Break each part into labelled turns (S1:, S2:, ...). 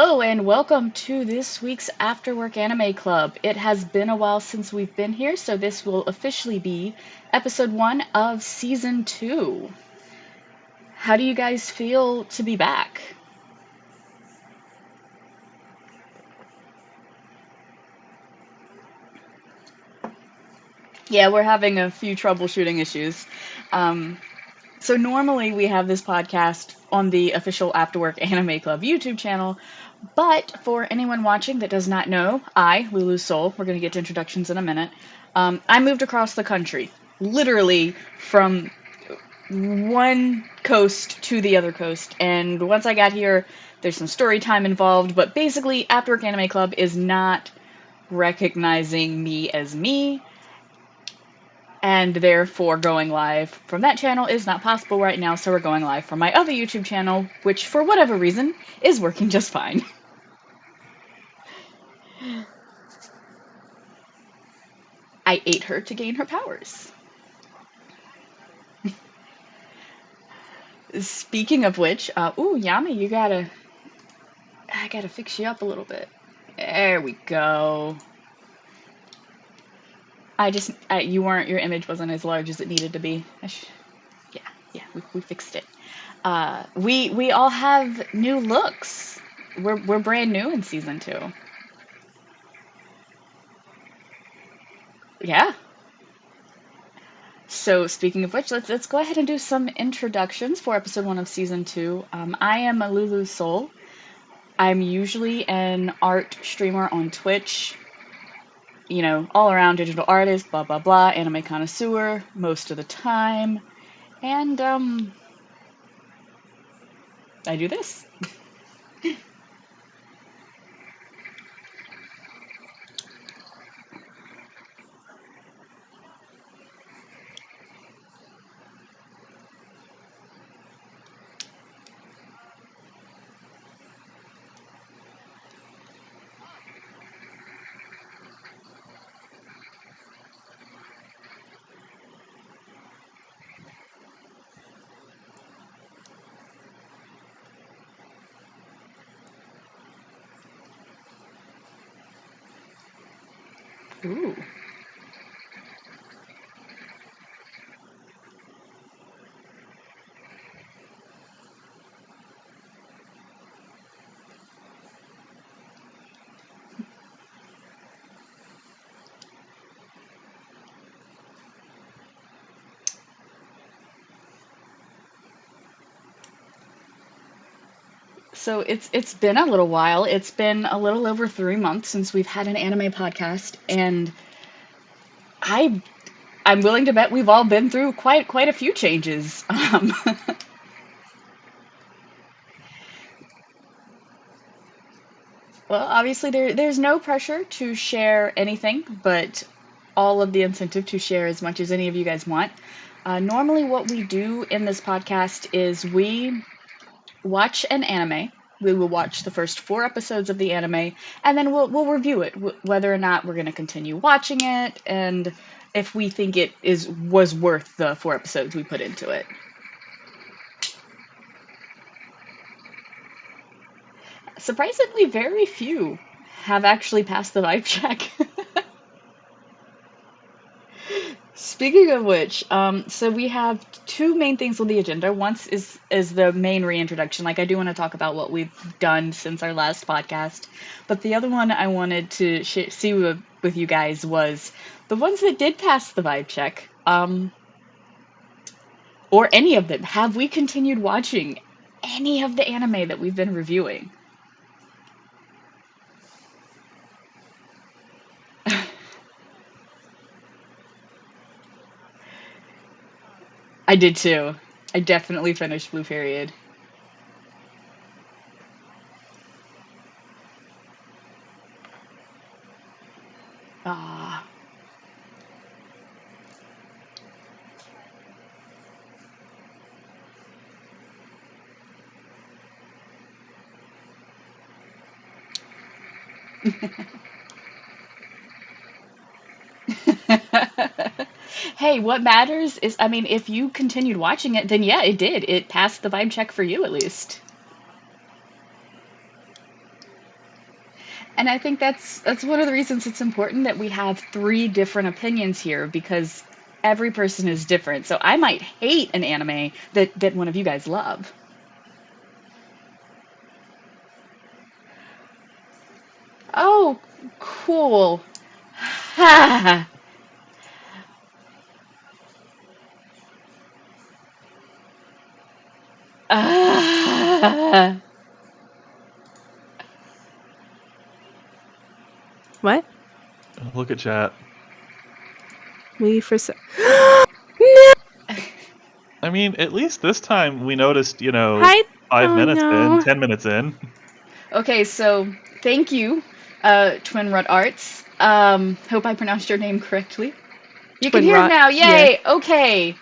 S1: Hello and welcome to this week's Afterwork Anime Club. It has been a while since we've been here, so this will officially be episode 1 of season 2. How do you guys feel to be back? Yeah, we're having a few troubleshooting issues. Um, so normally we have this podcast on the official Afterwork Anime Club YouTube channel, but for anyone watching that does not know, Lulu Soul, we're going to get to introductions in a minute, I moved across the country, literally from one coast to the other coast, and once I got here, there's some story time involved, but basically Afterwork Anime Club is not recognizing me as me, and therefore going live from that channel is not possible right now, so we're going live from my other YouTube channel, which for whatever reason is working just fine. I ate her to gain her powers. Speaking of which, ooh, Yami, I gotta fix you up a little bit. There we go. Your image wasn't as large as it needed to be. Yeah, yeah, we fixed it. We all have new looks. We're brand new in season 2. Yeah. So speaking of which, let's go ahead and do some introductions for episode 1 of season 2. I am a Lulu Soul. I'm usually an art streamer on Twitch. You know, all around digital artist, blah blah blah, anime connoisseur most of the time. And I do this. Ooh. So it's been a little while. It's been a little over 3 months since we've had an anime podcast, and I I'm willing to bet we've all been through quite a few changes. Well, obviously there's no pressure to share anything, but all of the incentive to share as much as any of you guys want. Normally, what we do in this podcast is we watch an anime. We will watch the first 4 episodes of the anime, and then we'll review it, whether or not we're going to continue watching it, and if we think it was worth the 4 episodes we put into it. Surprisingly, very few have actually passed the vibe check. Speaking of which, so we have 2 main things on the agenda. Once is the main reintroduction. Like, I do want to talk about what we've done since our last podcast, but the other one I wanted to see with you guys was the ones that did pass the vibe check, or any of them. Have we continued watching any of the anime that we've been reviewing? I did too. I definitely finished Blue Period. Ah. Hey, what matters is, I mean, if you continued watching it, then yeah, it did. It passed the vibe check for you at least. And I think that's one of the reasons it's important that we have three different opinions here, because every person is different. So I might hate an anime that one of you guys love. Oh, cool. Ha. Ah.
S2: What?
S3: Look at chat.
S2: We for no.
S3: I mean, at least this time we noticed,
S2: Hi.
S3: 5 minutes
S2: no.
S3: in, 10 minutes in.
S1: Okay, so thank you, Twin Rut Arts. Hope I pronounced your name correctly. You can
S2: Twin
S1: hear
S2: Rot,
S1: now. Yay!
S2: yeah.
S1: Okay.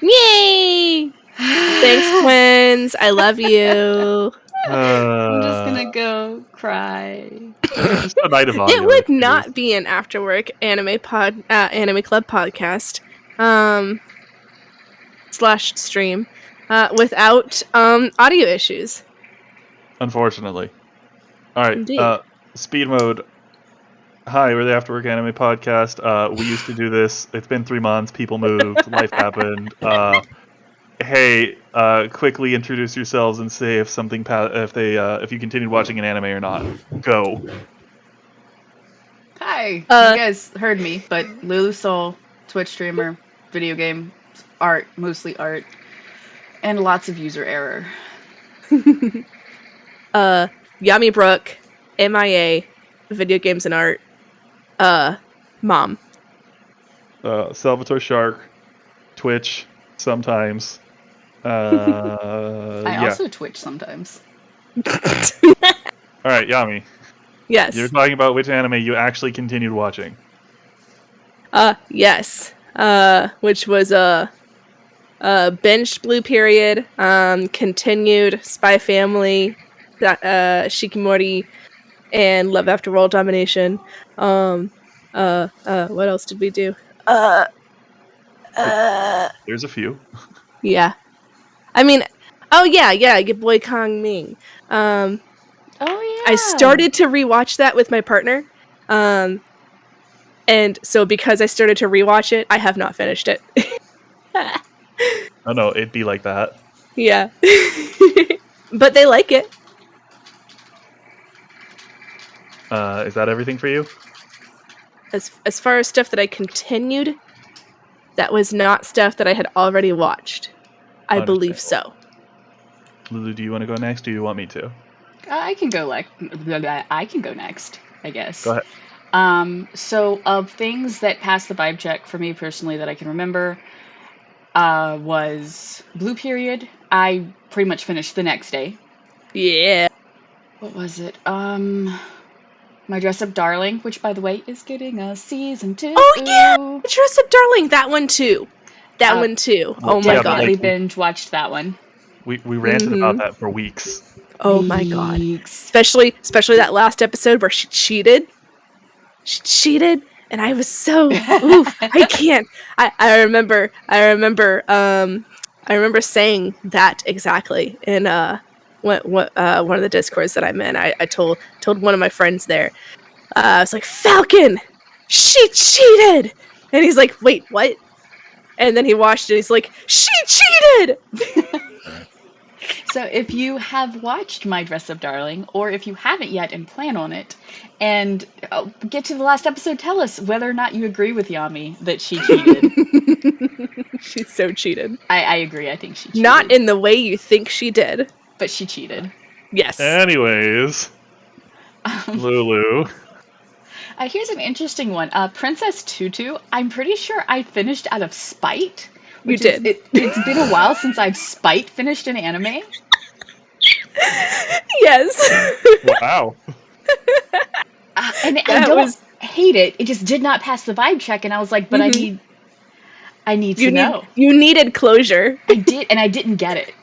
S2: Yay! Thanks, twins. I love you.
S1: I'm just gonna go cry.
S3: Just a night of audio.
S2: It would not be an Afterwork anime club podcast / stream without audio issues.
S3: Unfortunately. All right.
S2: Indeed.
S3: Speed mode. Hi, we're the Afterwork Anime Podcast. We used to do this. It's been 3 months. People moved. Life happened. Hey, quickly introduce yourselves and say if something if you continued watching an anime or not. Go.
S1: Hi. You guys heard me, but Lulu Soul, Twitch streamer, video game, art, mostly art, and lots of user error.
S2: Yami Brooke, MIA, video games and art. Mom.
S3: Salvatore Shark, Twitch, sometimes.
S1: I also Twitch sometimes.
S3: Alright, Yami.
S2: Yes.
S3: You're talking about which anime you actually continued watching.
S2: Yes. Which was binged Blue Period, continued Spy Family, Shikimori, and Love After World Domination. What else did we do?
S3: There's a few.
S2: Yeah. I mean, your boy Kong Ming.
S1: Oh yeah.
S2: I started to rewatch that with my partner. And so because I started to rewatch it, I have not finished it.
S3: Oh no, it'd be like that.
S2: Yeah. But they like it.
S3: Is that everything for you?
S2: As far as stuff that I continued, that was not stuff that I had already watched. I believe so.
S3: Lulu, do you want to go next, or do you want me to?
S1: I can go next, I guess.
S3: Go ahead.
S1: So of things that passed the vibe check for me personally that I can remember, was Blue Period. I pretty much finished the next day.
S2: Yeah.
S1: What was it? My Dress Up Darling, which by the way is getting a season 2.
S2: Oh yeah, My Dress Up Darling. That one too. Oh my god.
S1: Definitely binge watched that one.
S3: We ranted about that for weeks.
S2: Oh my god. Especially that last episode where she cheated. And I was so oof. I can't. I remember saying that exactly in one of the Discords that I'm in. I told one of my friends there. I was like, Falcon, she cheated, and he's like, wait, what? And then he watched it. He's like, she cheated.
S1: So if you have watched My Dress Up Darling, or if you haven't yet and plan on it, and get to the last episode, tell us whether or not you agree with Yami that she cheated.
S2: She's so cheated.
S1: I agree. I think she cheated.
S2: Not in the way you think she did.
S1: But she cheated.
S2: Yes.
S3: Anyways. Lulu.
S1: Here's an interesting one. Princess Tutu, I'm pretty sure I finished out of spite.
S2: You did.
S1: It's been a while since I've spite finished an anime.
S2: Yes.
S3: Wow.
S1: And I don't hate it. It just did not pass the vibe check, and I was like, but I need to know.
S2: You needed closure.
S1: I did, and I didn't get it.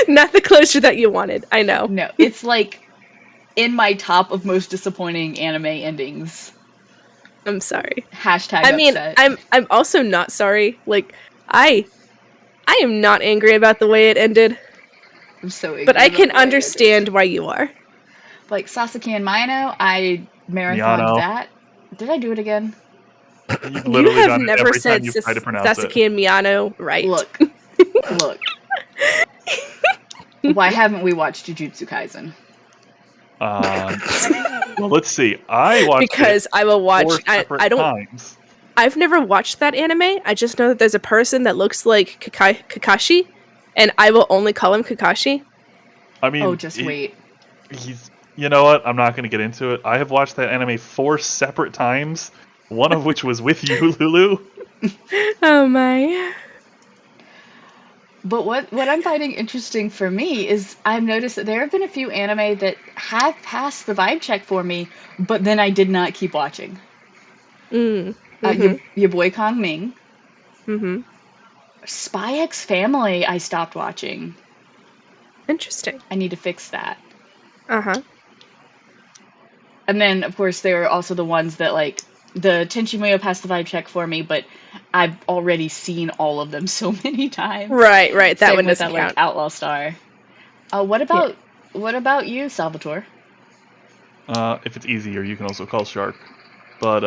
S2: Not the closure that you wanted. I know.
S1: No, it's like in my top of most disappointing anime endings.
S2: I'm sorry.
S1: Hashtag
S2: I mean,
S1: upset.
S2: I'm also not sorry. Like, I am not angry about the way it ended.
S1: I'm so angry.
S2: But I can understand why you are.
S1: Like Sasuke and Mino, I marathoned
S3: Miyano.
S1: that. Did I do it again?
S3: You've
S2: You
S3: literally
S2: have
S3: done it
S2: never
S3: every
S2: said
S3: time you've tried to pronounce it.
S2: Sasuke and Miyano right.
S1: Look. Look. Why haven't we watched Jujutsu Kaisen?
S3: Well, let's see. I watched
S2: Because
S3: it
S2: I will watch.
S3: 4 separate
S2: I don't.
S3: times.
S2: I've never watched that anime. I just know that there's a person that looks like Kakashi, and I will only call him Kakashi.
S3: I mean,
S1: Oh, just wait.
S3: He's. You know what? I'm not going to get into it. I have watched that anime 4 separate times, one of which was with you, Lulu.
S2: Oh my.
S1: But what I'm finding interesting for me is I've noticed that there have been a few anime that have passed the vibe check for me, but then I did not keep watching. Your boy Kong Ming.
S2: Mm-hmm.
S1: Spy X Family I stopped watching.
S2: Interesting.
S1: I need to fix that.
S2: Uh-huh.
S1: And then, of course, there are also the ones that, like, the Tenchi Muyo passed the vibe check for me, but I've already seen all of them so many times.
S2: Right. That
S1: Same
S2: one
S1: with
S2: doesn't
S1: that,
S2: count.
S1: like, Outlaw Star. What about you, Salvatore?
S3: If it's easier, you can also call Shark. But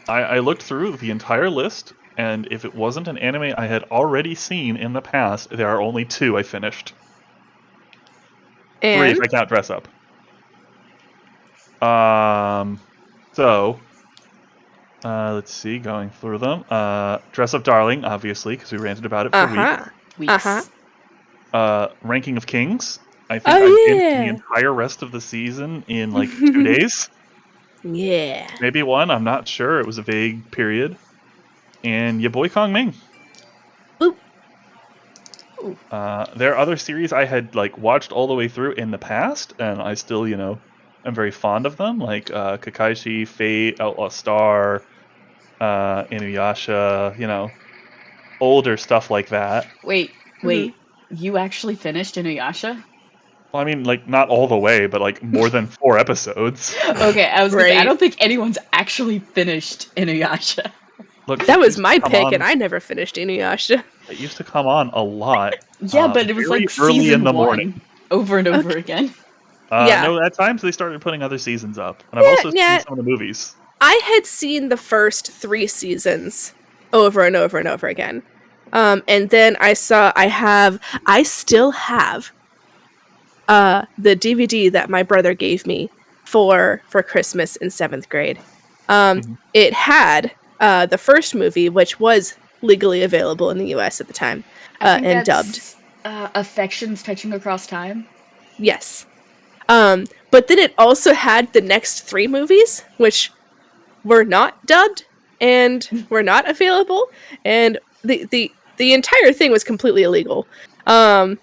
S3: I looked through the entire list, and if it wasn't an anime I had already seen in the past, there are only 2 I finished.
S2: And
S3: 3 if I count Dress Up. Let's see, going through them. Dress Up Darling, obviously, because we ranted about it for weeks. Ranking of Kings. I think I binged the entire rest of the season in like 2 days.
S2: Yeah.
S3: Maybe 1, I'm not sure. It was a vague period. And your boy Kong Ming.
S2: Boop.
S3: There are other series I had like watched all the way through in the past, and I still, I'm very fond of them, like Kakaishi, Fate, Outlaw Star, Inuyasha, older stuff like that.
S1: Wait. You actually finished Inuyasha?
S3: Well, I mean, like, not all the way, but like more than 4 episodes.
S1: Okay, I was gonna say, I don't think anyone's actually finished Inuyasha.
S3: Look,
S2: that was my pick, and I never finished Inuyasha.
S3: It used to come on a lot.
S1: Yeah, but it was like
S3: early
S1: season
S3: in the
S1: 1,
S3: morning,
S1: over and over again.
S2: Yeah.
S3: No, at times they started putting other seasons up, and I've also seen some of the movies.
S2: I had seen the first 3 seasons over and over and over again. And then I still have the DVD that my brother gave me for Christmas in 7th grade. It had the first movie, which was legally available in the US at the time, and dubbed.
S1: Affections Touching Across Time?
S2: Yes. But then it also had the next 3 movies, which were not dubbed and were not available, and the entire thing was completely illegal.
S1: As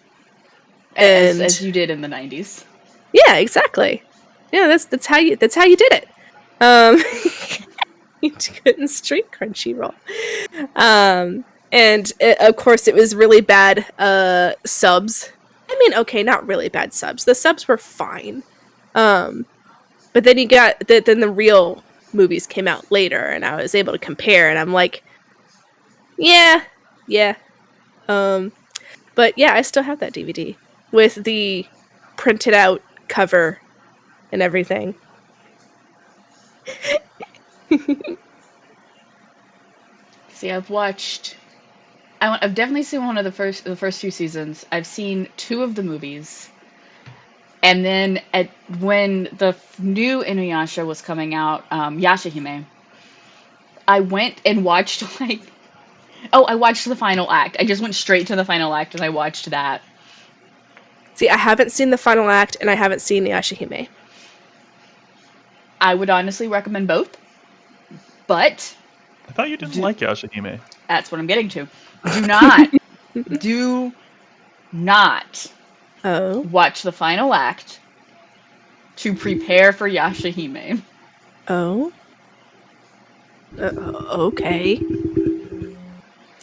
S1: you did in the 90s.
S2: Yeah, exactly. Yeah, that's how you did it. You couldn't stream Crunchyroll. And of course it was really bad subs. I mean, okay, not really bad subs. The subs were fine. But then you got then the real movies came out later, and I was able to compare, and I'm like, yeah. But yeah, I still have that DVD with the printed out cover and everything.
S1: See, I've definitely seen one of the first 2 seasons. I've seen 2 of the movies. And then when the new Inuyasha was coming out, Yashahime, I went and watched I watched the final act. I just went straight to the final act and I watched that.
S2: See, I haven't seen the final act and I haven't seen Yashahime.
S1: I would honestly recommend both. But
S3: I thought you didn't like Yashahime.
S1: That's what I'm getting to. Do not watch the final act to prepare for Yashahime.
S2: Oh. Okay.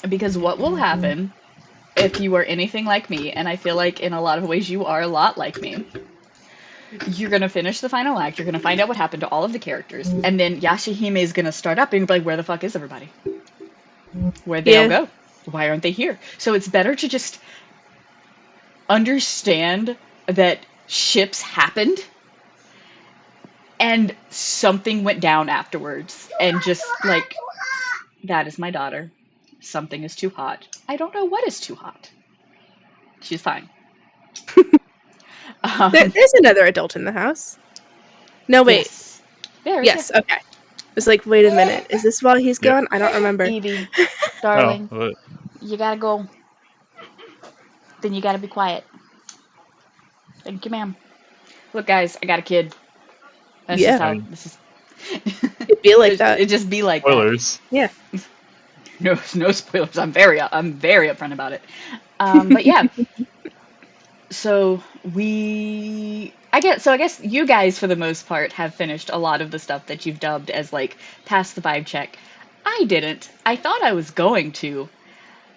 S1: Because what will happen if you are anything like me, and I feel like in a lot of ways you are a lot like me, you're going to finish the final act, you're going to find out what happened to all of the characters, and then Yashahime is going to start up and you'll be like, where the fuck is everybody? Where'd they all go? Why aren't they here? So it's better to just understand that ships happened And something went down afterwards. And just like, that is my daughter. Something is too hot. I don't know what is too hot. She's fine.
S2: There's another adult in the house. No, wait.
S1: Yes. There is.
S2: Yes, okay. I was like, wait a minute. Is this while he's gone? I don't remember.
S1: Evie, darling,
S3: Oh,
S1: you gotta go. Then you gotta be quiet. Thank you, ma'am. Look, guys, I got a kid. That's
S2: Yeah.
S1: just how this is.
S2: It'd be like that.
S1: It just be like
S3: spoilers.
S2: Yeah.
S1: that. No spoilers. I'm very upfront about it. But yeah. So I guess you guys, for the most part, have finished a lot of the stuff that you've dubbed as like pass the vibe check. I didn't. I thought I was going to.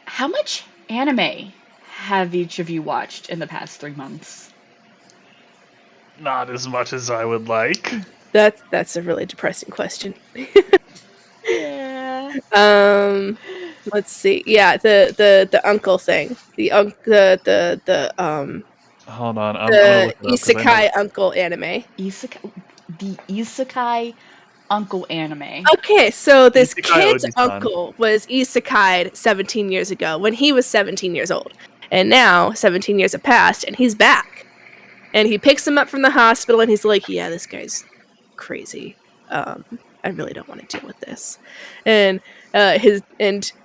S1: How much anime have each of you watched in the past 3 months?
S3: Not as much as I would like.
S2: That's a really depressing question.
S1: Yeah.
S2: Let's see. Yeah, the uncle thing.
S3: Hold on, I'm gonna look it up 'cause I know-
S2: isekai uncle anime.
S1: The isekai uncle anime.
S2: Okay, so this
S3: Isekai
S2: kid's
S3: Oji-san.
S2: uncle was isekai'd 17 years ago when he was 17 years old. And now 17 years have passed and he's back. And he picks him up from the hospital and he's like, yeah, this guy's crazy. I really don't want to deal with this. And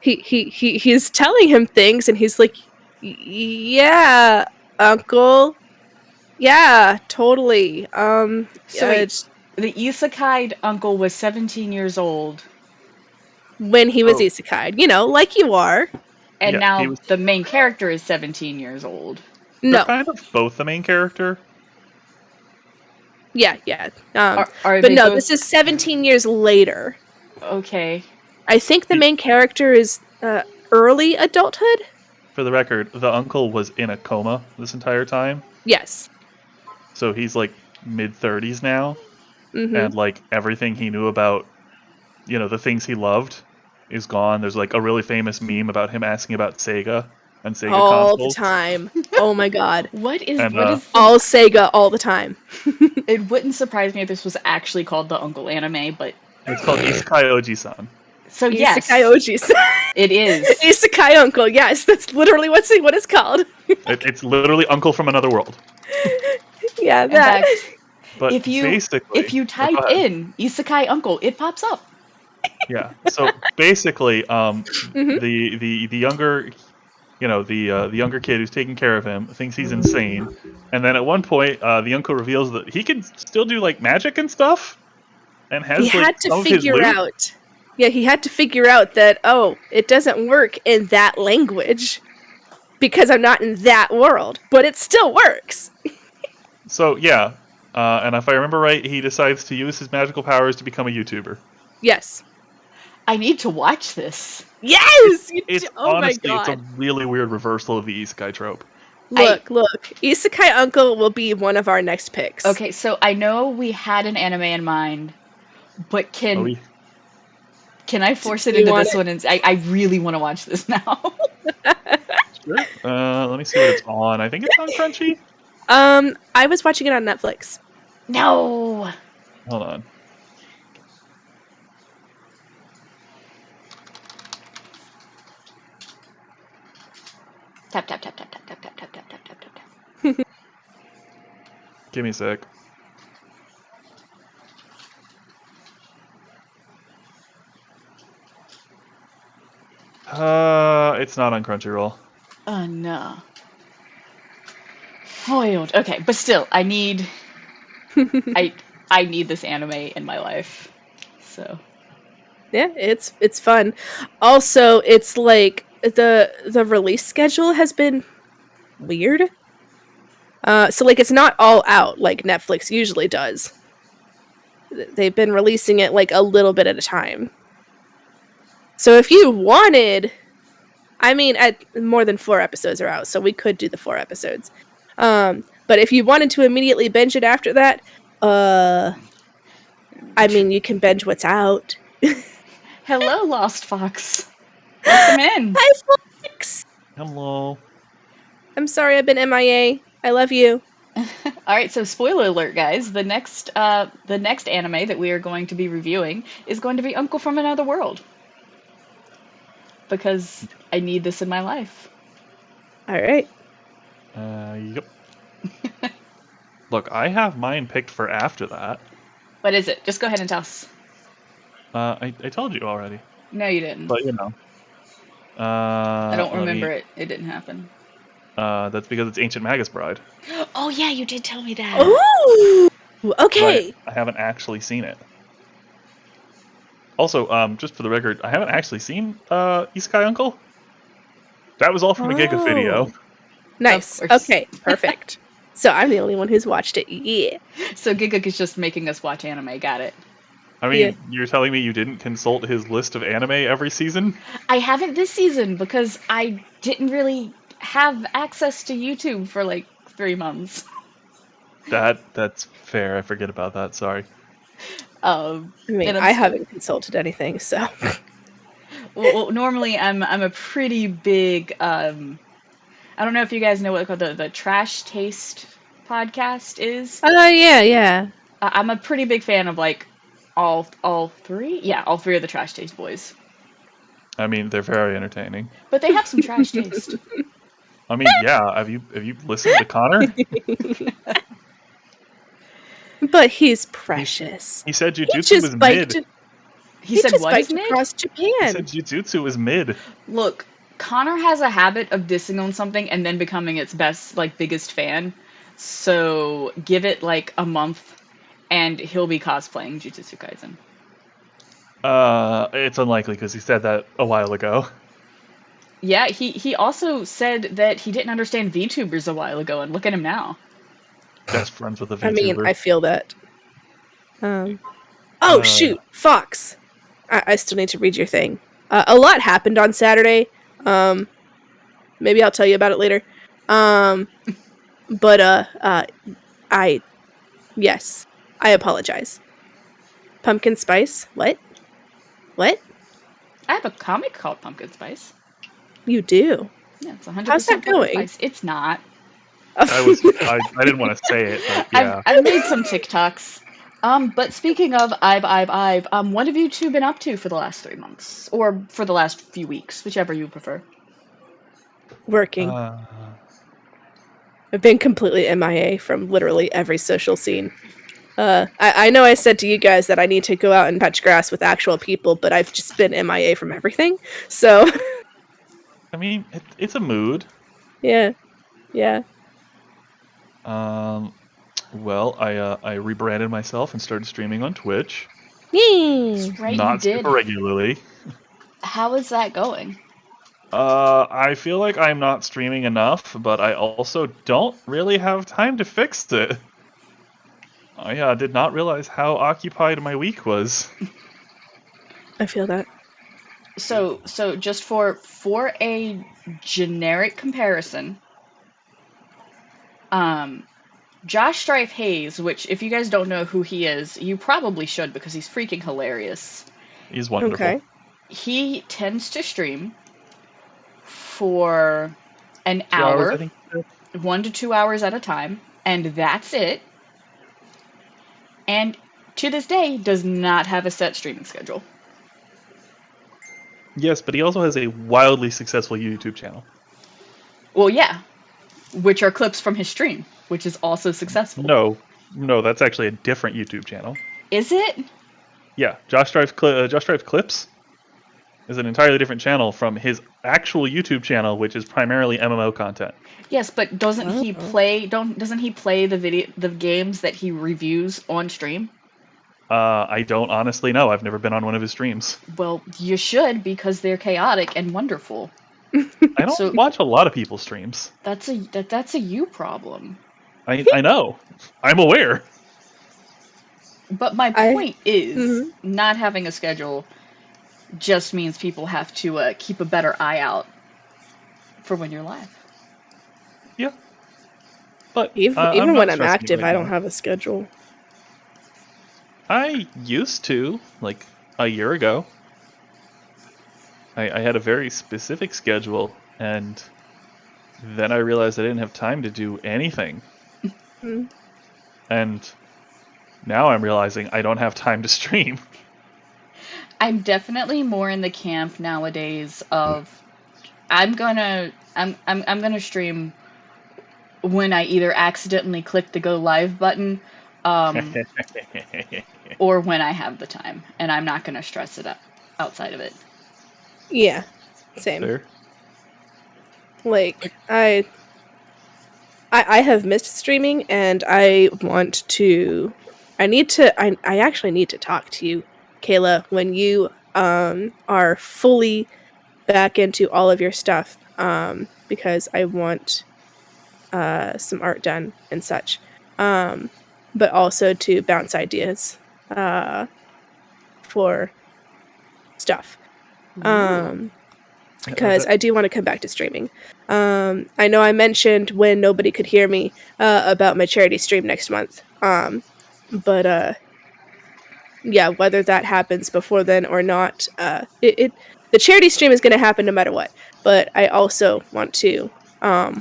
S2: he's telling him things and he's like, yeah, uncle. Yeah, totally.
S1: So wait, the isekai'd uncle was 17 years old,
S2: when he was isekai'd, like you are.
S1: and
S3: Yeah,
S1: now
S3: he was-
S1: the main character is 17 years old.
S3: They're
S2: No.
S3: kind of both the main character.
S2: Yeah.
S1: Are
S2: But
S1: they
S2: no,
S1: both-
S2: this is 17 years later.
S1: Okay.
S2: I think the main character is early adulthood.
S3: For the record, the uncle was in a coma this entire time,
S2: Yes.
S3: so he's like mid-30s now,
S2: Hmm.
S3: and like everything he knew about, the things he loved, is gone. There's like a really famous meme about him asking about Sega and Sega
S2: All the
S3: consoles.
S2: time. Oh my god.
S1: What is
S3: And,
S2: All Sega all the time.
S1: It wouldn't surprise me if this was actually called the uncle anime, but
S3: It's called Isekai Oji-san.
S1: so yes,
S2: Isekai Ojis.
S1: it is.
S2: Isekai Uncle. Yes, that's literally what it's called.
S3: It's literally Uncle from Another World.
S2: Yeah,
S1: In
S2: that.
S1: fact,
S3: But
S1: if you
S3: basically,
S1: type
S3: go ahead.
S1: in isekai uncle, it pops up.
S3: Yeah. So basically,
S2: Mhm.
S3: the younger, the younger kid who's taking care of him thinks he's insane, and then at one point, the uncle reveals that he can still do like magic and stuff, and has
S2: He
S3: like
S2: had to
S3: some of his
S2: figure
S3: loot.
S2: out. Yeah, he had to figure out that, it doesn't work in that language because I'm not in that world, but it still works.
S3: So yeah, and if I remember right, he decides to use his magical powers to become a YouTuber.
S2: Yes.
S1: I need to watch this.
S2: Yes!
S3: It's
S2: Oh
S3: honestly,
S2: my
S3: it's
S2: god.
S3: a really weird reversal of the isekai trope.
S2: Look. Isekai Uncle will be one of our next picks.
S1: Okay, so I know we had an anime in mind, but
S3: Oh, we-
S1: can I force it
S2: Do you
S1: into
S2: want
S1: this
S2: it?
S1: one? And I really want to watch this now.
S3: Sure. Let me see what it's on. I think it's on Crunchy.
S2: I was watching it on Netflix.
S1: No.
S3: Hold on.
S1: Tap tap tap tap tap tap tap tap tap tap tap tap.
S3: Give me a sec. It's not on Crunchyroll.
S1: Oh no. Foiled. Okay, but still, I need this anime in my life. So
S2: Yeah, it's fun. Also, it's like the release schedule has been weird. So like it's not all out like Netflix usually does. They've been releasing it like a little bit at a time. So if you wanted, more than 4 episodes are out, so we could do the 4 episodes. But if you wanted to immediately binge it after that, you can binge what's out.
S1: hello, Lost Fox. Welcome in.
S2: Hi, Fox.
S3: Hello.
S2: I'm sorry I've been MIA. I love you.
S1: All right, so spoiler alert, guys. The next anime that we are going to be reviewing is going to be Uncle from Another World because I need this in my life.
S2: All right.
S3: Yep. Look, I have mine picked for after that.
S1: What is it? Just go ahead and tell us.
S3: I told you already,
S1: No, you didn't.
S3: but you know.
S1: I don't
S3: Let
S1: remember
S3: me.
S1: it. It didn't happen.
S3: That's because it's Ancient Magus Bride,
S1: Oh yeah, you did tell me that.
S2: Ooh.
S3: but
S2: Okay.
S3: I haven't actually seen it. Also, just for the record, I haven't actually seen Isekai Uncle. That was all from a Giga video.
S2: Oh. Nice.
S1: Of course.
S2: Okay. Perfect. So I'm the only one who's watched it. Yeah.
S1: So Giguk is just making us watch anime. Got it.
S3: I
S2: Yeah.
S3: mean, you're telling me you didn't consult his list of anime every season?
S1: I haven't this season because I didn't really have access to YouTube for like 3 months.
S3: That's fair. I forget about that. Sorry.
S1: I
S2: I mean, I haven't consulted anything, so.
S1: Well, normally I'm a pretty big. I don't know if you guys know what the Trash Taste podcast is.
S2: Yeah, yeah.
S1: I'm a pretty big fan of like all three. Yeah, all three of the Trash Taste boys.
S3: I mean, they're very entertaining.
S1: But they have some trash taste.
S3: I mean, yeah. Have you listened to Connor?
S2: But he's precious.
S3: He said
S2: He
S3: Jujutsu
S2: just
S3: was
S2: biked.
S3: mid.
S1: He
S2: He
S1: said
S2: just
S1: what is
S2: biked
S1: mid?
S2: across
S3: He
S2: Japan.
S3: said Jujutsu was mid.
S1: Look, Connor has a habit of dissing on something and then becoming its best, like biggest fan. So give it like a month, and he'll be cosplaying Jujutsu Kaisen.
S3: It's unlikely because he said that a while ago.
S1: Yeah, he also said that he didn't understand VTubers a while ago, and look at him now.
S3: Best friends with a VTuber.
S2: I mean, I feel that. Oh, shoot. Fox. I still need to read your thing. A lot happened on Saturday. Maybe I'll tell you about it later. But yes, I apologize. Pumpkin spice? What? What?
S1: I have a comic called Pumpkin Spice.
S2: You do?
S1: Yeah, it's 100%
S2: How's that
S1: pumpkin
S2: going?
S1: spice. It's not.
S3: I didn't want to say it, but yeah.
S1: I've made some TikToks. But speaking of I've, what have you two been up to for the last 3 months? Or for the last few weeks, whichever you prefer.
S2: Working.
S3: Uh,
S2: I've been completely MIA from literally every social scene. I know I said to you guys that I need to go out and touch grass with actual people, but I've just been MIA from everything. So,
S3: I mean, it's a mood.
S2: yeah.
S3: Well, I rebranded myself and started streaming on Twitch.
S2: Yay.
S1: Right, you
S3: Not
S1: did.
S3: super regularly.
S1: How is that going?
S3: I feel like I'm not streaming enough, but I also don't really have time to fix it. I did not realize how occupied my week was.
S2: I feel that.
S1: So just for a generic comparison, Josh Strife Hayes, which if you guys don't know who he is, you probably should because he's freaking hilarious.
S3: He's wonderful.
S2: Okay.
S1: He tends to stream for an
S3: 2 hours, I
S1: hour,
S3: think.
S1: 1 to 2 hours at a time, and that's it. And to this day, does not have a set streaming schedule.
S3: Yes, but he also has a wildly successful YouTube channel.
S1: Well, yeah, which are clips from his stream, which is also successful.
S3: No, that's actually a different YouTube channel.
S1: Is it?
S3: Yeah, Josh Strife Clips is an entirely different channel from his actual YouTube channel, which is primarily MMO content.
S1: Yes, but doesn't he play the games that he reviews on stream?
S3: I don't honestly know. I've never been on one of his streams.
S1: Well, you should because they're chaotic and wonderful.
S3: I don't watch a lot of people's streams.
S1: That's a you problem.
S3: I know. I'm aware.
S1: But my point is, not having a schedule just means people have to keep a better eye out for when you're live.
S3: Yeah. But
S2: even when I'm
S3: stressing
S2: active,
S3: right
S2: I don't
S3: now.
S2: have a schedule.
S3: I used to, like a year ago. I had a very specific schedule, and then I realized I didn't have time to do anything. And now I'm realizing I don't have time to stream.
S1: I'm definitely more in the camp nowadays of I'm gonna stream when I either accidentally click the go live button, um, or when I have the time, and I'm not gonna stress it up outside of it.
S2: Yeah, same.
S3: Fair.
S2: Like I have missed streaming, and I want to. I actually need to talk to you, Kayla, when you are fully back into all of your stuff, because I want some art done and such, but also to bounce ideas for stuff. Because I do want to come back to streaming. I know I mentioned when nobody could hear me about my charity stream next month. But yeah, whether that happens before then or not, the charity stream is going to happen no matter what. But I also want to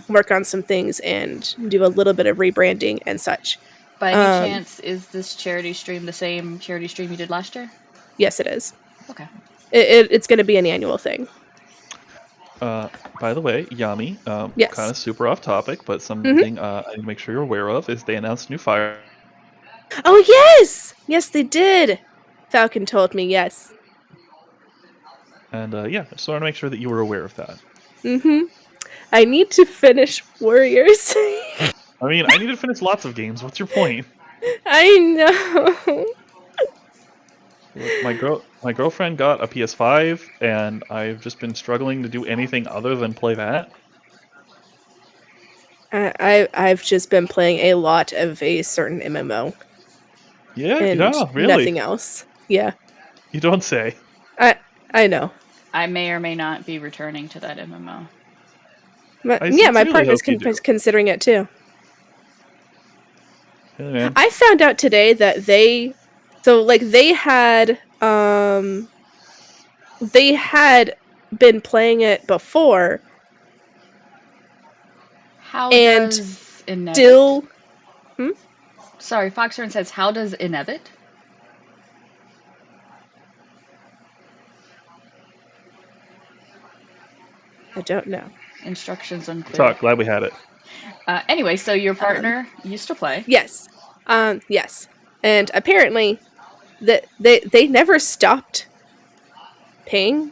S2: work on some things and do a little bit of rebranding and such.
S1: By any chance, is this charity stream the same charity stream you did last year?
S2: Yes, it is.
S1: Okay.
S2: It's going to be an annual thing.
S3: By the way, Yami,
S2: Yes.
S3: kind of super off topic, but something I need to make sure you're aware of is they announced new fire.
S2: Oh, yes! Yes, they did! Falcon told me, yes.
S3: And yeah, I just want to make sure that you were aware of that.
S2: I need to finish Warriors.
S3: I mean, I need to finish lots of games. What's your point?
S2: I know.
S3: My girlfriend got a PS5, and I've just been struggling to do anything other than play that.
S2: I've just been playing a lot of a certain MMO.
S3: Yeah,
S2: and
S3: really.
S2: Nothing else. Yeah.
S3: You don't say.
S2: I know.
S1: I may or may not be returning to that MMO.
S2: Yeah, my partner's considering it too.
S3: Hey, man.
S2: I found out today that they had been playing it before.
S1: How
S2: and
S1: does Inevit?
S2: Still.
S1: Sorry, Foxhorn says, how does Inevit?
S2: I don't know.
S1: Instructions unclear.
S3: Talk. Glad we had it.
S1: Anyway, so your partner used to play.
S2: Yes. Yes. And apparently, they never stopped paying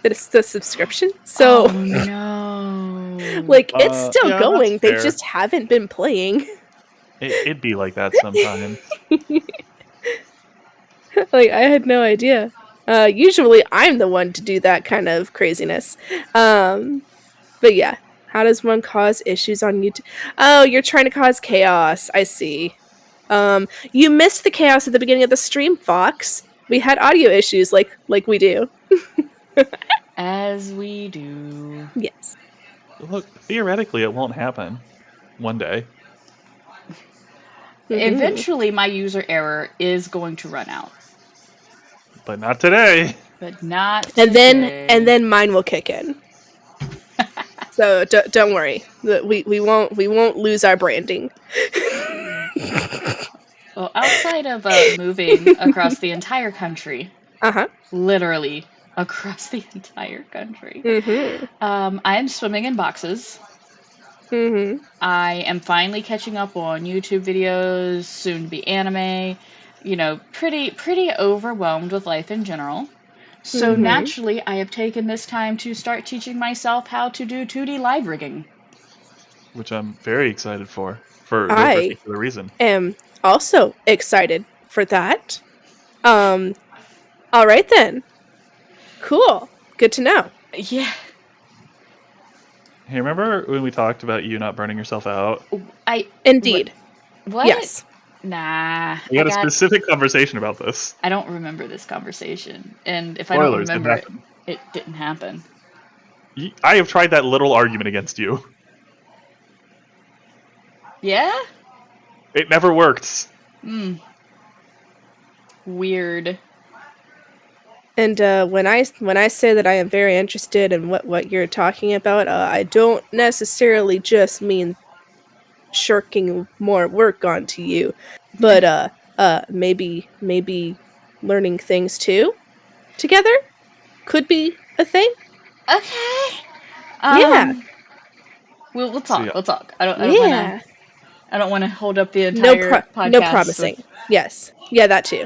S2: the subscription. So,
S1: oh, no.
S2: It's still going. They
S3: fair.
S2: just haven't been playing.
S3: It'd be like that sometimes.
S2: I had no idea. Usually, I'm the one to do that kind of craziness. But yeah, how does one cause issues on YouTube? Oh, you're trying to cause chaos. I see. You missed the chaos at the beginning of the stream, Fox. We had audio issues, like we do.
S1: As we do.
S2: Yes.
S3: Look, theoretically, it won't happen one day.
S1: Eventually, my user error is going to run out.
S3: But not today.
S1: But not
S2: And
S1: today.
S2: then mine will kick in. So don't worry. We won't lose our branding.
S1: Well, outside of moving across the entire country, literally across the entire country, I am swimming in boxes. I am finally catching up on YouTube videos, soon to be anime. You know, pretty overwhelmed with life in general. So naturally, I have taken this time to start teaching myself how to do 2D live rigging.
S3: Which I'm very excited for no particular reason.
S2: Am also excited for that. All right then. Cool. Good to know.
S1: Yeah.
S3: Hey, remember when we talked about you not burning yourself out?
S2: Indeed.
S1: What?
S2: Yes.
S1: Nah.
S3: We had a specific conversation about this.
S1: I don't remember this conversation. And if
S3: Spoilers,
S1: I don't remember it didn't happen.
S3: I have tried that little argument against you.
S1: Yeah?
S3: It never worked.
S1: Weird.
S2: And when I say that I am very interested in what you're talking about, I don't necessarily just mean shirking more work onto you. But maybe learning things too together could be a thing.
S1: Okay.
S2: Yeah.
S1: We'll
S3: So
S1: talk.
S3: yeah,
S1: We'll talk.
S2: Yeah.
S1: I don't want to hold up the entire
S2: No
S1: podcast with.
S2: promising. Yes. Yeah, that too.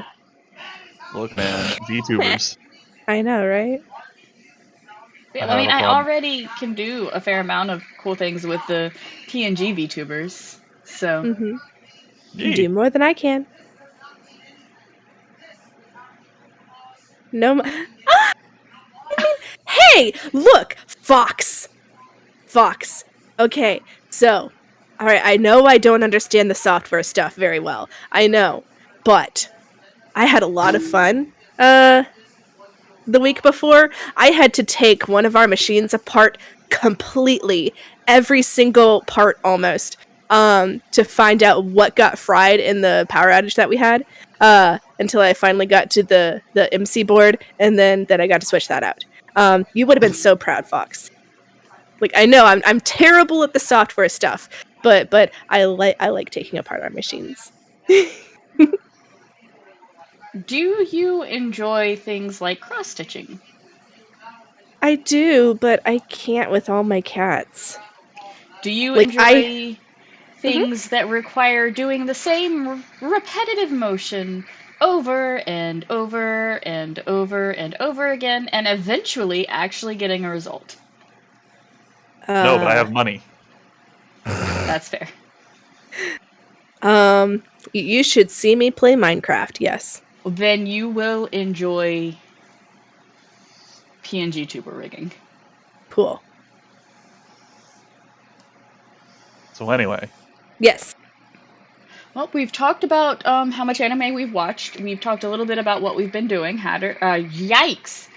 S3: look, man, VTubers.
S2: I know, right?
S1: Yeah, I
S3: I have
S1: mean,
S3: a
S1: I
S3: problem.
S1: already can do a fair amount of cool things with the TNG VTubers. So
S2: Mm-hmm.
S3: Yee.
S2: Do more than I can. No. Hey, look, Fox. Fox. Okay, so, all right. I know I don't understand the software stuff very well. I know, but I had a lot of fun. The week before, I had to take one of our machines apart completely, every single part almost, to find out what got fried in the power outage that we had. Until I finally got to the MC board, and then I got to switch that out. You would have been so proud, Fox. Like, I know I'm terrible at the software stuff, but I like taking apart our machines.
S1: do you enjoy things like cross stitching?
S2: I do, but I can't with all my cats.
S1: Do you
S2: Like I
S1: enjoy
S2: Mhm.
S1: things that require doing the same repetitive motion over and over and over and over again and eventually actually getting a result?
S3: No, but I
S2: uh
S3: have money.
S1: That's fair.
S2: um you should see me play Minecraft. Yes.
S1: Then you will enjoy PNG tuber rigging.
S2: Cool.
S3: So anyway,
S2: Yes.
S1: Well, we've talked about how much anime we've watched. We've talked a little bit about what we've been doing. Yikes!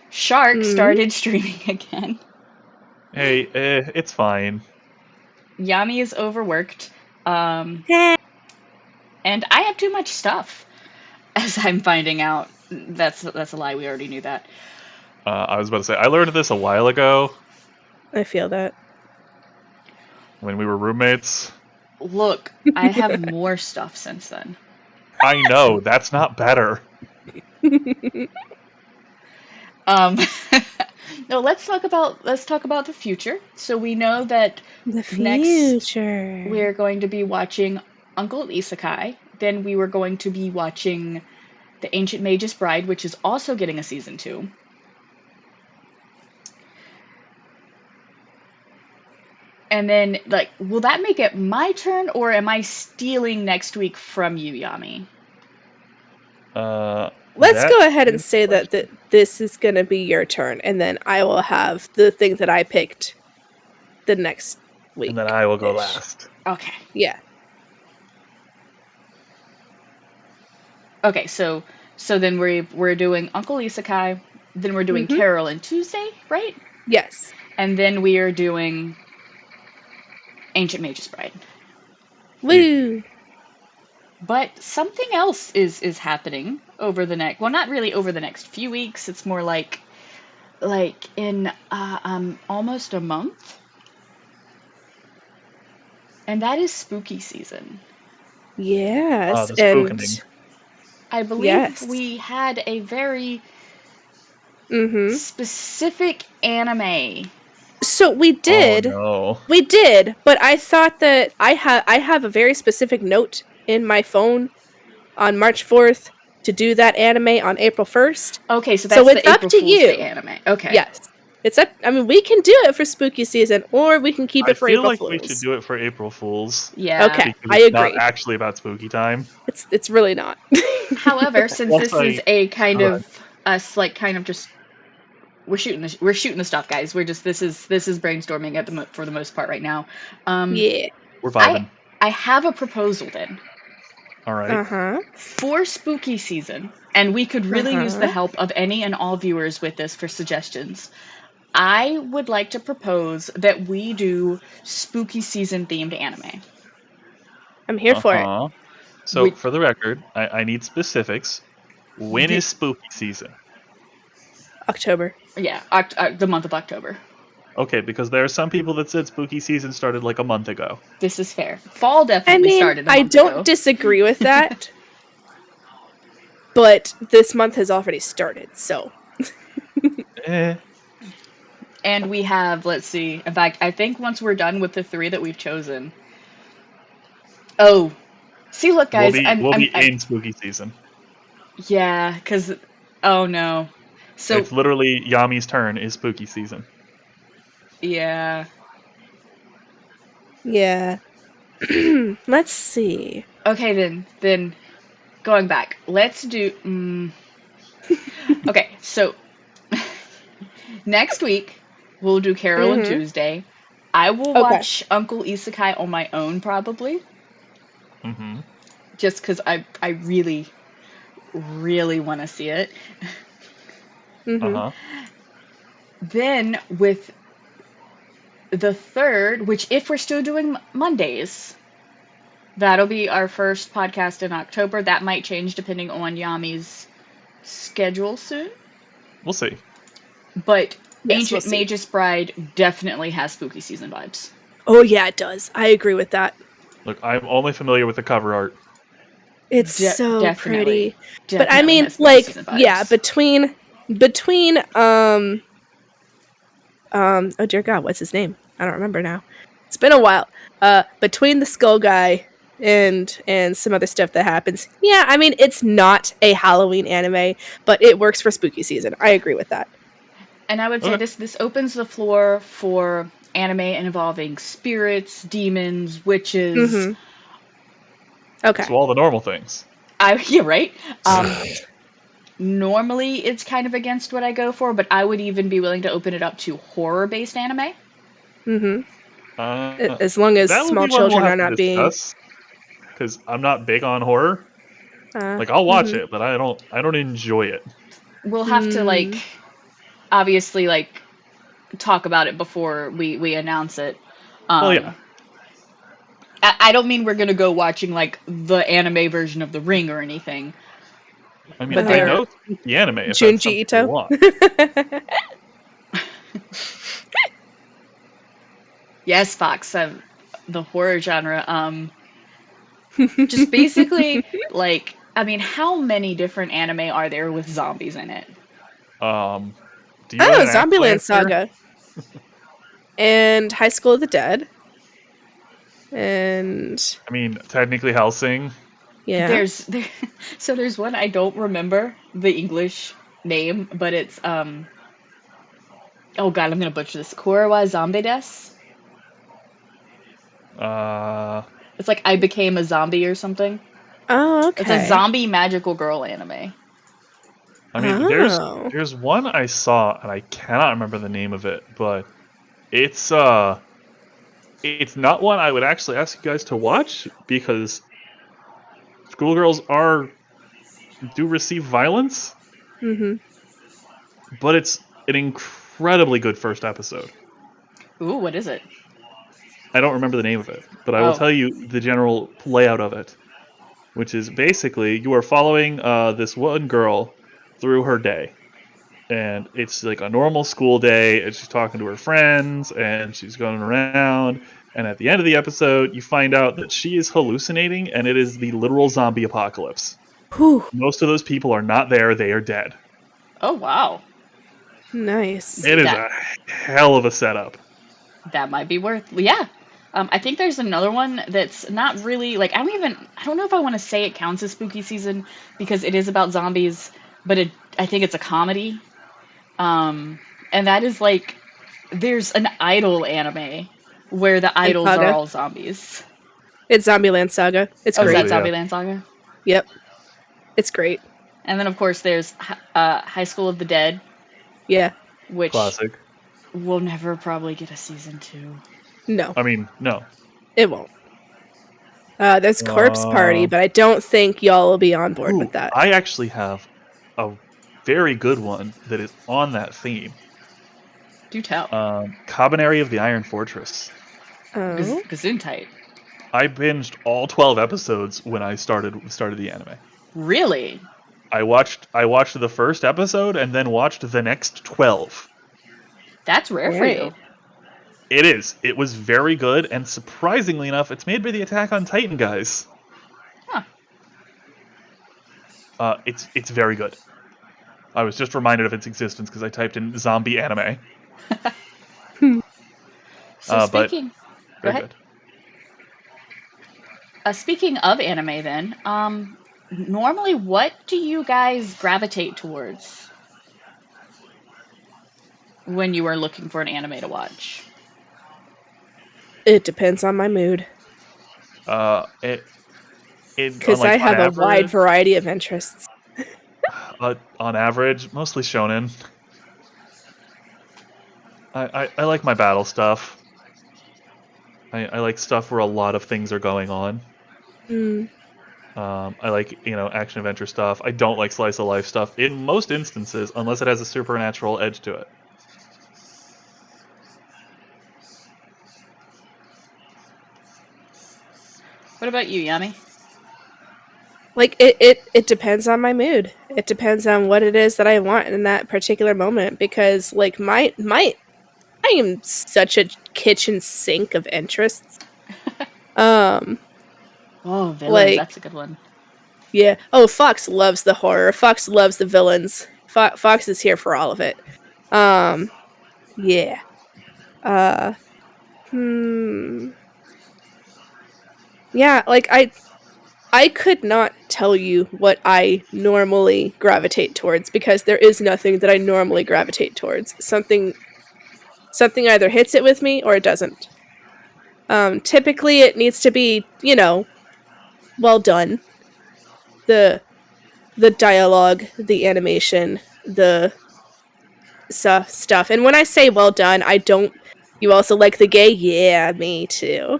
S1: Shark
S2: Mm.
S1: started streaming again.
S3: hey, it's fine.
S1: Yami is overworked. Um,
S2: Eh.
S1: and I have too much stuff, as I'm finding out. That's a lie. We already knew that.
S3: I was about to say I learned this a while ago
S2: I feel that.
S3: when we were roommates.
S1: Look, I have more stuff since then.
S3: I know that's not better.
S1: Um, no, let's talk about the future. So we know that
S2: The
S1: next
S2: future.
S1: we're going to be watching Uncle Isekai. Then we were going to be watching The Ancient Mage's Bride, which is also getting a season 2. And then, like, will that make it my turn, or am I stealing next week from you, Yami?
S2: Let's
S3: That
S2: go ahead and
S3: is
S2: say
S3: question.
S2: that this is going to be your turn, and then I will have the thing that I picked the next week.
S3: And then I will go last.
S1: Okay.
S2: Yeah.
S1: Okay, so then we're doing Uncle Isekai, then we're doing
S2: Mhm.
S1: Carol and Tuesday, right?
S2: Yes.
S1: And then we are doing Ancient Mage's Bride.
S2: Woo.
S1: But something else is happening over the next, well, not really over the next few weeks. It's more like in almost a month. And that is spooky season.
S2: Yes.
S3: The
S2: And
S3: spookening.
S1: I believe
S2: yes.
S1: we had a very
S2: Mhm.
S1: specific anime.
S2: So we did.
S3: Oh no.
S2: We did, but I thought that I have a very specific note in my phone on March 4th to do that anime on April 1st.
S1: Okay, so that's
S2: So it's
S1: the
S2: up
S1: April
S2: to
S1: Fool's Day
S2: you.
S1: anime. Okay.
S2: Yes. It's up. I mean, we can do it for spooky season, or we can keep
S3: I
S2: it for
S3: feel
S2: April
S3: like
S2: Fools.
S3: we should do it for April Fools.
S1: Yeah.
S2: Okay,
S3: Because
S2: I
S3: it's
S2: agree.
S3: not actually about spooky time.
S2: It's really not.
S1: However, since
S3: Plus,
S1: this is
S3: I-
S1: a kind
S3: Alright.
S1: of us, like, kind of just we're shooting the stuff, guys. We're just this is brainstorming at for the most part right now.
S2: Yeah.
S3: We're vibing.
S1: I have a proposal then
S3: All right.
S2: Uh-huh.
S1: for spooky season, and we could really use the
S2: Uh-huh.
S1: help of any and all viewers with this for suggestions. I would like to propose that we do spooky season themed anime.
S2: I'm here for it.
S3: Uh-huh. So,
S1: We-
S3: for the record, I need specifics. When
S1: The-
S3: is spooky season?
S2: October.
S1: Yeah, the month of October.
S3: Okay, because there are some people that said spooky season started like a month ago.
S1: This is fair. Fall
S2: I
S1: definitely
S2: mean,
S1: started a
S2: I
S1: month
S2: don't
S1: ago.
S2: disagree with that, but this month has already started, so.
S3: Eh.
S1: And we have, let's see. In fact, I think once we're done with the 3 that we've chosen. Oh, see, look, guys.
S3: We'll be in spooky season.
S1: Yeah, because. Oh no. So
S3: It's literally Yami's turn is spooky season.
S1: yeah.
S2: Yeah. Let's see.
S1: Okay, then going back. Let's do. Okay, so next week we'll do Carol and
S2: Mm-hmm.
S1: Tuesday. I will
S2: Okay.
S1: watch Uncle Isekai on my own probably,
S3: Mm-hmm.
S1: just because I really really want to see it.
S2: Mm-hmm.
S3: Uh-huh.
S1: Then with the third, which if we're still doing Mondays, that'll be our first podcast in October. That might change depending on Yami's schedule soon.
S3: We'll see.
S1: But
S2: Yes, we'll
S1: Ancient
S2: see.
S1: Magus Bride definitely has spooky season vibes.
S2: Oh, yeah, it does. I agree with that.
S3: Look, I'm only familiar with the cover art.
S2: It's so
S1: Definitely.
S2: pretty. But I
S1: Definitely
S2: mean,
S1: has spooky
S2: like,
S1: season
S2: yeah,
S1: vibes.
S2: between oh dear God, what's his name? I don't remember now. It's been a while. Between the skull guy and some other stuff that happens. Yeah, I mean, it's not a Halloween anime, but it works for spooky season. I agree with that.
S1: And I would say
S3: Okay.
S1: this opens the floor for anime involving spirits, demons, witches.
S2: Mm-hmm. Okay.
S3: So all the normal things.
S1: Yeah, right. Normally it's kind of against what I go for, but I would even be willing to open it up to horror-based anime.
S2: Mm-hmm.
S3: Uh,
S2: As long as
S3: that will
S2: small
S3: be one we'll
S2: children are
S3: have to
S2: not being.
S3: discuss. Because I'm not big on horror. Like I'll watch
S2: Mhm.
S3: it, but I don't enjoy it.
S1: We'll have to
S2: Mm.
S1: obviously talk about it before we announce it.
S3: Well, yeah.
S1: I don't mean we're gonna go watching the anime version of The Ring or anything,
S3: I mean,
S1: but
S3: I
S1: there.
S3: know the anime if that's
S2: Junji
S3: something you
S2: Ito.
S3: want.
S1: Yes, Fox, the horror genre. Just basically I mean, how many different anime are there with zombies in it?
S3: Do you want
S2: Oh,
S3: an actual
S2: Zombieland
S3: answer?
S2: Saga and High School of the Dead and
S3: I mean, technically Helsing.
S2: yeah.
S1: There's one I don't remember the English name, but it's oh god, I'm gonna butcher this. Kurawa Zombie Des.
S3: Uh,
S1: It's like I became a zombie or something.
S2: Oh,
S1: It's a
S2: okay.
S1: zombie magical girl anime.
S3: I mean,
S2: Oh.
S3: there's one I saw and I cannot remember the name of it, but it's not one I would actually ask you guys to watch because schoolgirls do receive violence,
S2: Mm-hmm.
S3: but it's an incredibly good first episode.
S1: Ooh, what is it?
S3: I don't remember the name of it, but I will
S1: Oh.
S3: tell you the general layout of it, which is basically you are following this one girl through her day. And it's like a normal school day, and she's talking to her friends, and she's going around. And at the end of the episode, you find out that she is hallucinating, and it is the literal zombie apocalypse.
S2: Whew.
S3: Most of those people are not there, they are dead.
S1: Oh wow.
S2: Nice.
S3: It is
S1: That
S3: a hell of a setup.
S1: that might be worth. Yeah. I think there's another one that's not really I don't know if I want to say it counts as spooky season because it is about zombies, but I think it's a comedy. And that is there's an idol anime where the
S2: And
S1: idols are
S2: Saga.
S1: all zombies.
S2: It's Zombieland Saga. It's
S1: Oh, is that
S2: great.
S3: Basically, yeah.
S1: Zombieland Saga?
S2: Yep. It's great.
S1: And then of course there's High School of the Dead,
S2: Yeah.
S1: which
S3: Classic.
S1: will never probably get a season 2.
S2: No,
S3: I mean, no.
S2: it won't. There's Corpse Party, but I don't think y'all will be on board
S3: Ooh,
S2: with that.
S3: I actually have a very good one that is on that theme.
S1: Do tell.
S3: Cabaneri of the Iron Fortress.
S2: Oh.
S1: Gesundheit.
S3: I binged all 12 episodes when I started the anime.
S1: Really?
S3: I watched the first episode and then watched the next 12.
S1: That's rare for
S2: Right.
S1: you.
S3: It is. It was very good, and surprisingly enough, it's made by the Attack on Titan guys.
S1: Huh.
S3: It's very good. I was just reminded of its existence because I typed in zombie anime.
S1: So
S3: But
S1: go
S3: very
S1: ahead.
S3: good.
S1: Speaking of anime, then, normally, what do you guys gravitate towards when you are looking for an anime to watch?
S2: It depends on my mood. Because I have a wide variety of interests.
S3: On average, mostly shonen. I like my battle stuff. I like stuff where a lot of things are going on. I like, action adventure stuff. I don't like slice of life stuff in most instances, unless it has a supernatural edge to it.
S1: What about you, Yami?
S2: Like, it depends on my mood. It depends on what it is that I want in that particular moment. Because, like, I am such a kitchen sink of interests.
S1: Oh, villains,
S2: like,
S1: that's a good one.
S2: Yeah. Oh, Fox loves the horror. Fox loves the villains. Fox is here for all of it. Yeah. Yeah, like, I could not tell you what I normally gravitate towards, because there is nothing that I normally gravitate towards. Something either hits it with me or it doesn't. Typically it needs to be, well done. The dialogue, the animation, the stuff. And when I say well done, I don't... You also like the gay? Yeah, me too.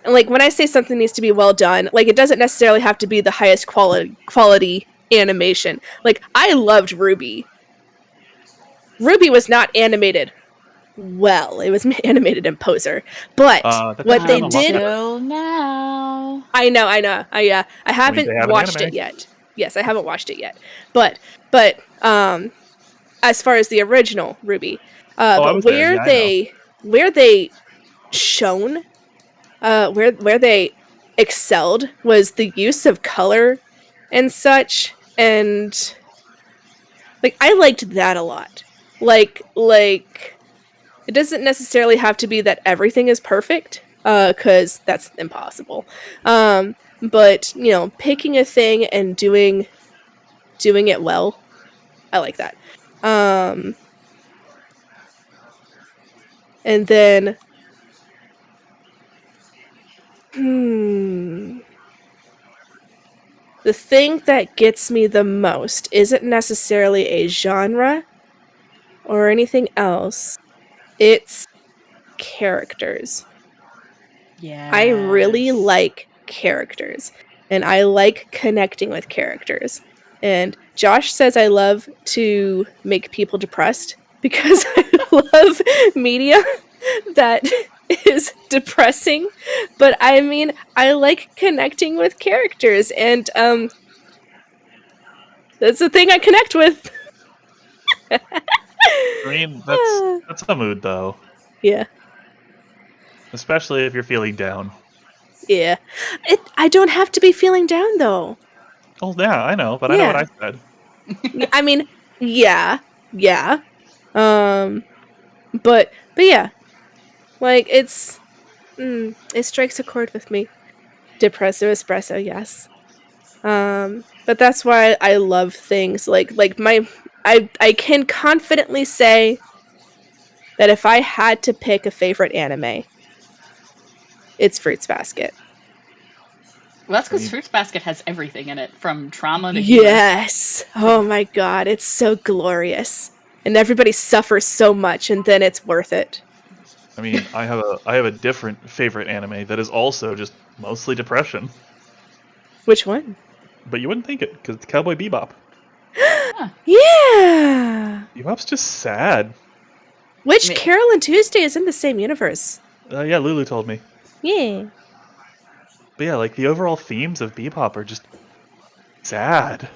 S2: Like, when I say something needs to be well done, like, it doesn't necessarily have to be the highest quality animation. Like, I loved Ruby. Ruby was not animated well. It was animated in Poser. But what they did...
S1: Until now.
S2: I know. I haven't watched it yet. Yes, I haven't watched it yet. But as far as the original Ruby, but where they shone, where they excelled was the use of color and such, and like, I liked that a lot. Like it doesn't necessarily have to be that everything is perfect, because that's impossible. But picking a thing and doing it well, I like that. And then the thing that gets me the most isn't necessarily a genre or anything else. It's characters.
S1: Yeah.
S2: I really like characters, and I like connecting with characters. And Josh says I love to make people depressed, because I love media that is depressing. But I mean, I like connecting with characters, and that's the thing I connect with.
S3: I mean, that's a mood, though.
S2: Yeah.
S3: Especially if you're feeling down.
S2: Yeah. I don't have to be feeling down, though.
S3: Oh, yeah, I know, but I know what I said.
S2: I mean, yeah. But yeah. Like, it strikes a chord with me. Depresso espresso, yes. But that's why I love things like I can confidently say that if I had to pick a favorite anime, it's Fruits Basket.
S1: Well, that's because Fruits Basket has everything in it, from trauma to
S2: yes. Humor. Oh my god, it's so glorious, and everybody suffers so much, and then it's worth it.
S3: I mean, I have a different favorite anime that is also just mostly depression.
S2: Which one?
S3: But you wouldn't think it, because it's Cowboy Bebop.
S2: Yeah.
S3: Bebop's just sad.
S2: Which Carol and Tuesday is in the same universe.
S3: Yeah, Lulu told me.
S2: Yeah.
S3: But yeah, like, the overall themes of Bebop are just sad.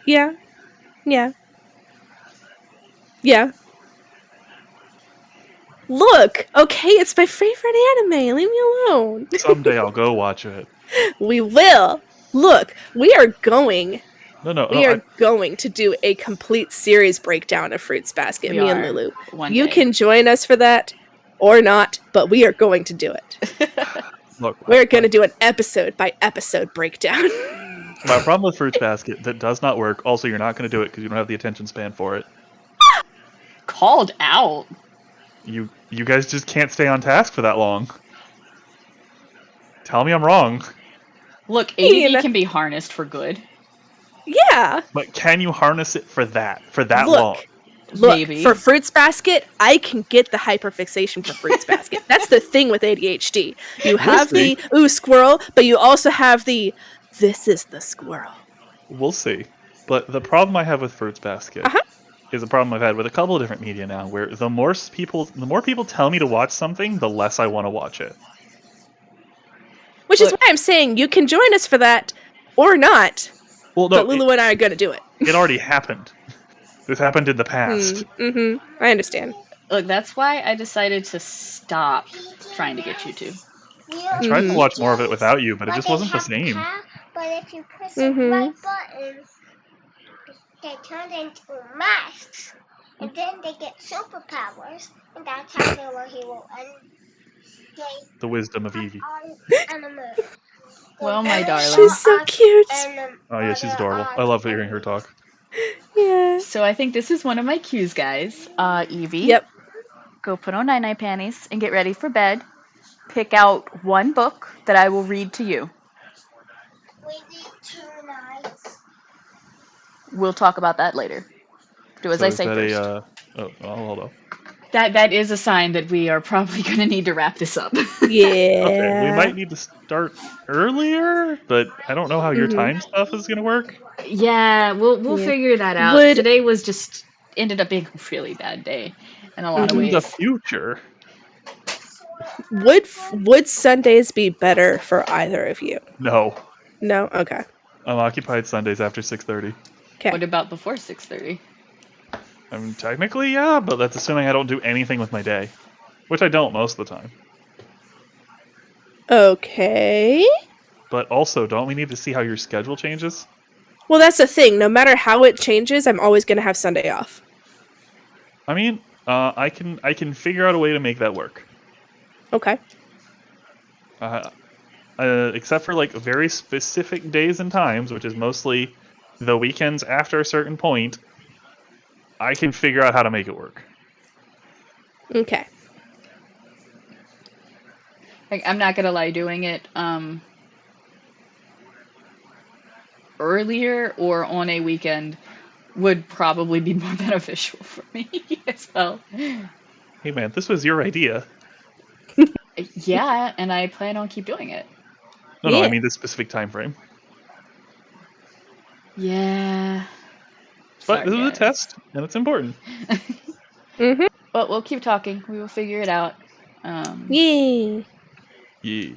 S2: Yeah. Yeah. Look, okay, it's my favorite anime. Leave me alone.
S3: Someday I'll go watch it.
S2: We will. Look, we are going
S3: No.
S2: to do a complete series breakdown of Fruits Basket,
S1: We
S2: me and
S1: are,
S2: Lulu.
S1: one
S2: You
S1: day.
S2: can join us for that or not, but we are going to do it.
S3: Look,
S2: We're going to do an episode by episode breakdown.
S3: my problem with Fruits Basket that does not work. Also, you're not going to do it because you don't have the attention span for it.
S1: Called out.
S3: You guys just can't stay on task for that long. Tell me I'm wrong.
S1: Look, ADD can be harnessed for good.
S2: Yeah.
S3: But can you harness it for that long?
S2: Look,
S1: Maybe.
S2: for Fruits Basket, I can get the hyperfixation for Fruits Basket. That's the thing with ADHD. You have the, ooh, squirrel, but you also have the, this is the squirrel.
S3: We'll see. But the problem I have with Fruits Basket is a problem I've had with a couple of different media now, where the more people tell me to watch something, the less I want to watch it.
S2: Which is why I'm saying you can join us for that or not.
S3: Well, no,
S2: but Lulu and I are going to do it.
S3: It already happened. This happened in the past.
S2: I understand.
S1: Look, that's why I decided to stop trying to get you to.
S3: I tried to watch more of it without you, but it just wasn't the same.
S4: But if you press the right button, they turn into masks. And then they get superpowers. And that's how they were hero. And
S3: The wisdom of Evie.
S1: Well, my darling.
S2: She's so cute.
S3: Oh yeah, she's adorable. I love hearing her talk.
S2: Yeah.
S1: So I think this is one of my cues, guys. Evie.
S2: Yep.
S1: Go put on night-night panties and get ready for bed. Pick out one book that I will read to you.
S4: We need 2 nights.
S1: We'll talk about that later. Do as I say first.
S3: Hold on.
S1: That is a sign that we are probably going to need to wrap this up.
S2: Yeah.
S3: Okay, we might need to start earlier, but I don't know how your time stuff is going to work.
S1: Yeah, we'll figure that out. Today was just ended up being a really bad day in a lot of ways.
S3: In the future.
S2: Would Sundays be better for either of you?
S3: No.
S2: No? Okay.
S3: I'm occupied Sundays after 6:30.
S2: Okay.
S1: What about before 6:30?
S3: I mean, technically, yeah, but that's assuming I don't do anything with my day. Which I don't most of the time.
S2: Okay.
S3: But also, don't we need to see how your schedule changes?
S2: Well, that's the thing. No matter how it changes, I'm always going to have Sunday off.
S3: I mean, I can figure out a way to make that work.
S2: Okay.
S3: Except for like very specific days and times, which is mostly the weekends after a certain point, I can figure out how to make it work.
S2: Okay.
S1: Like, I'm not gonna lie, doing it earlier or on a weekend would probably be more beneficial for me as well.
S3: Hey man, this was your idea.
S1: Yeah, and I plan on keep doing it.
S3: No, I mean this specific time frame.
S1: Yeah.
S3: But this is a test, and it's important.
S1: But we'll keep talking. We will figure it out.
S2: Yay.
S3: Yeah.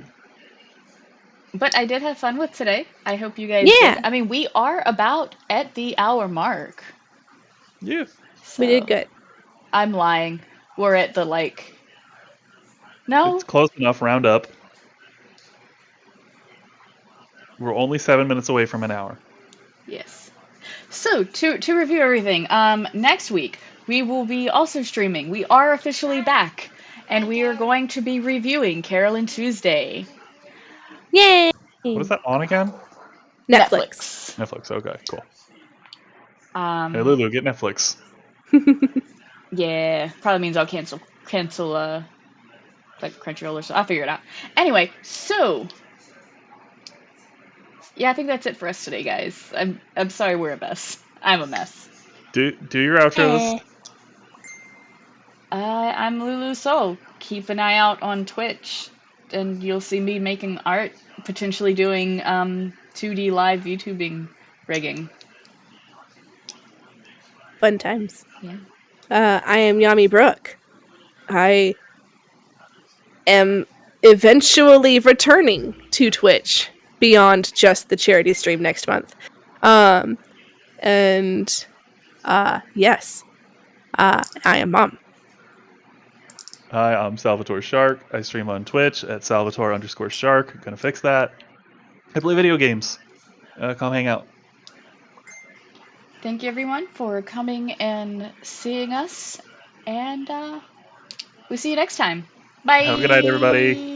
S1: But I did have fun with today. I hope you guys did. I mean, we are about at the hour mark.
S3: Yeah.
S1: So
S2: we did good.
S1: I'm lying. We're at the, No?
S3: It's close enough, round up. We're only 7 minutes away from an hour.
S1: Yes. So, to review everything, next week, we will be also streaming. We are officially back, and we are going to be reviewing Carolyn Tuesday.
S2: Yay!
S3: What is that on again?
S2: Netflix.
S3: Netflix, okay, cool.
S1: Hey,
S3: Lulu, get Netflix.
S1: Yeah, probably means I'll cancel, like Crunchyroll or so. I'll figure it out. Anyway, so yeah, I think that's it for us today, guys. I'm sorry we're a mess. I'm a mess.
S3: Do your outros.
S1: I'm Lulu Soul. Keep an eye out on Twitch, and you'll see me making art, potentially doing 2D live YouTubing rigging.
S2: Fun times.
S1: Yeah.
S2: I am Yami Brooke. I am eventually returning to Twitch beyond just the charity stream next month. Yes. I am Mom.
S3: Hi, I'm Salvatore Shark. I stream on Twitch at Salvatore_Shark. Gonna fix that. I play video games. Come hang out.
S1: Thank you, everyone, for coming and seeing us. And we'll see you next time. Bye.
S3: Have a good night, everybody.